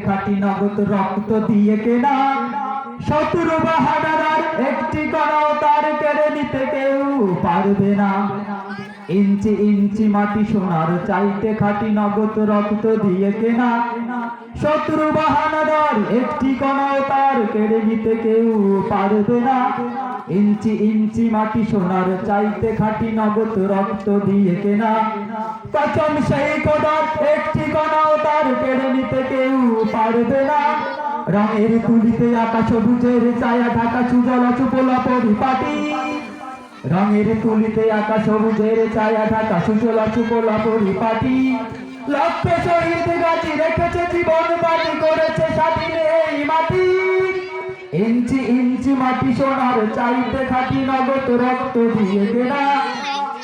খাঁটি নগদ রক্ত দিয়ে কেনা শত্রু বাহাদার একটি কণাও তার কেড়ে নিতে কেউ পারবে না। ইঞ্চি ইঞ্চি মাটি সোনার চাইতে খাঁটি নগদ রক্ত দিয়ে কেনা শত্রু বাহানাদার একটি কণাও তার কেড়ে নিতে কেউ পারবে না। ইঞ্চি ইঞ্চি মাটি সোনার চাইতে খাঁটি নগদ রক্ত দিয়ে কেনা কসম সেই খোদার একটি কণাও তার কেড়ে নিতে কেউ পারবে না। রঙের তুলিতে আকাশ সবুজের ছায়া ঢাকা সুজলা সুফলা পরিপাটি রঙের তুলিতে আকাশ সবুজের ছায়া ঢাকা সুজলা সুফলা পরিপাটি লক্ষ শহীদ গাছি রেখেছে জীবন বাজি করেছে স্বাধীন এই মাটি। ইঞ্চি ইঞ্চি মাটি সোনার চাইতে খাঁটি নগদ রক্ত দিয়ে কেনা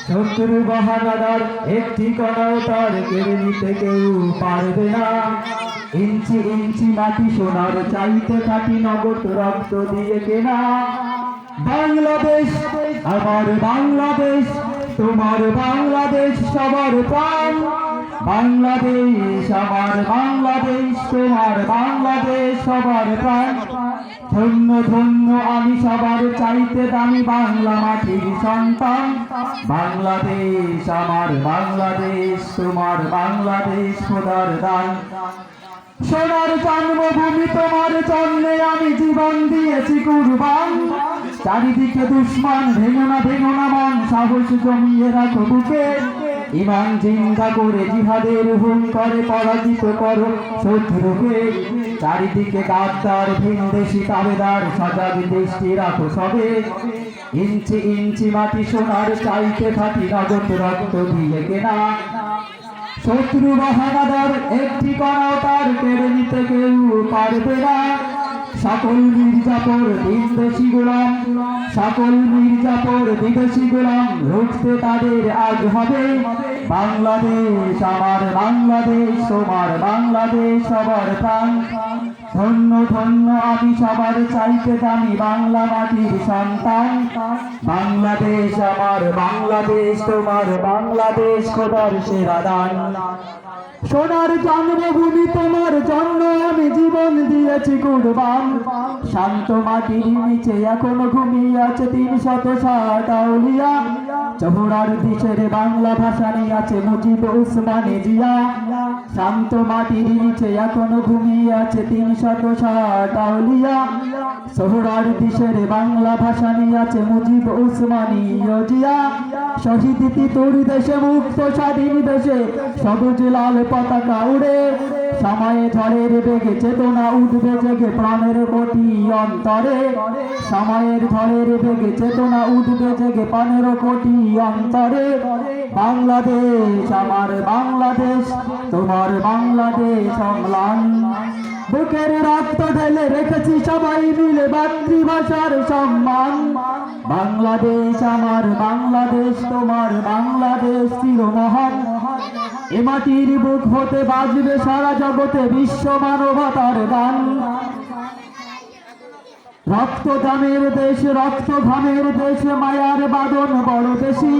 শত্রু বাহানাদার একটি কণাও তার কেড়ে নিতে কেউ পারবে না। ইঞ্চি ইঞ্চি মাটি সোনার চাইতে খাঁটি নগদ রক্ত দিয়ে কেনা বাংলাদেশ আমার বাংলাদেশ তোমার বাংলাদেশ সবার প্রাণ। বাংলাদেশ আমার বাংলাদেশ তোমার বাংলাদেশ সবার প্রাণ। ধন্য ধন্য আমি সবার চাইতে দামি বাংলা মাটির সন্তান। বাংলাদেশ আমার বাংলাদেশ তোমার বাংলাদেশ খোদার দান। সোনার জন্মভূমি তোমার জন্যে আমি জীবন দিয়েছি কুরবান। চারিদিকে দুশ্মন ভেঙো না মন সাহস জমিয়ে রাখো বুকে। ইমান জিন্দা করে জিহাদের হুম করে পরাজিত করো শত্রুকে। চারিদিকে গাদ্দার ভিনদেশি তাবেদার সজাগ দৃষ্টি রাখো সবে। ইঞ্চি ইঞ্চি মাটি সোনার চাইতে খাঁটি নগদ রক্ত দিয়ে কেনা শত্রু বাহানাদার একটি কণাও তার কেড়ে নিতে কেউ পারবে না। সকল মির্জাপুর বিদেশি গোলাম সকল মির্জাপুর বিদেশি গোলাম রুখতে তাদের আজ হবে। বাংলাদেশ আমার বাংলাদেশ তোমার বাংলাদেশ সবার প্রাণ। ধন্য ধন্য আমি সবার চাইতে দামি বাংলা মাটির সন্তান। বাংলাদেশ আমার বাংলাদেশ তোমার বাংলাদেশ খোদার সেরা দান। সোনার জন্মভূমি তোমার জন্য আমি জীবন দিয়েছি কুরবান। শান্ত মাটির নিচে এখনো ঘুমিয়ে আছে ৩৬০ আউলিয়া। চৌড়ার দিশের বাংলা ভাষা নিয়ে আছে মুজিব উসমানে জিয়া। শান্ত মাটির নিচে এখনো ঘুমিয়ে আছে ৩৬০ আউলিয়া। চৌড়ার দিশের বাংলা ভাষা নিয়ে আছে মুজিব উসমানি জিয়া। শহীদ তিতুর দেশে মুক্ত স্বাধীন দেশে সবুজ লাল পতাকা উড়ে। সময়ে ঝড়ের বেগে চেতনা উঠবে জেগে প্রাণের কোটি অন্তরে। সময়ের ঝড়ের বেগে চেতনা উঠবে জেগে ১৫ কোটি অন্তরে। বাংলাদেশ আমার বাংলাদেশ তোমার বাংলাদেশ অম্লান। বুকের রক্ত ঢেলে রেখেছি সবাই মিলে মাতৃভাষার সম্মান। বাংলাদেশ আমার বাংলাদেশ তোমার বাংলাদেশ চিরমহান। এ মাটির বুক হতে বাজবে সারা জগতে বিশ্ব মানবতার গান। রক্ত দামের দেশ রক্ত ঘামের দেশ মায়ার বাদন বড় বেশি।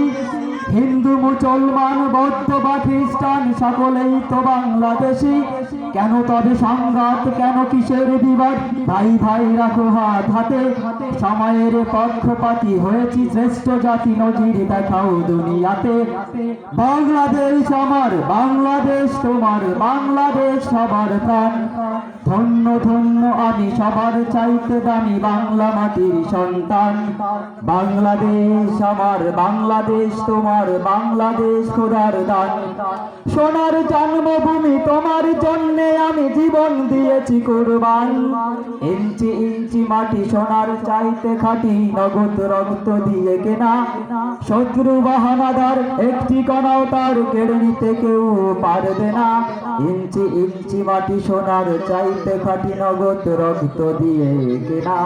হিন্দু মুসলমান বৌদ্ধ বা খ্রিস্টান সকলেই তো বাংলাদেশি। কেন তবে সংঘাত কেন কিসের বিবাদ ভাই ভাই রাখো হাত হাতে। সময়ের পক্ষপাতী হয়েছি শ্রেষ্ঠ জাতি নজির দেখাও দুনিয়াতে। বাংলাদেশ আমার বাংলাদেশ তোমার বাংলাদেশ সবার প্রাণ। ধন্য ধন্য আমি সবার চাইতে দামি বাংলা মাটির সন্তান। বাংলাদেশ আমার বাংলাদেশ তোমার বাংলাদেশ খোদার দান। সোনার জন্মভূমি তোমার জন্যে আমি জীবন দিয়েছি কুরবান। ইঞ্চি ইঞ্চি মাটি সোনার চাইতে খাঁটি নগদ রক্ত দিয়ে কেনা শত্রু বাহানাদার একটি কণাও তার কেড়ে নিতে কেউ পারবে না। ইঞ্চি ইঞ্চি মাটি সোনার চাইতে খাঁটি নগদ রক্ত দিয়ে কেনা।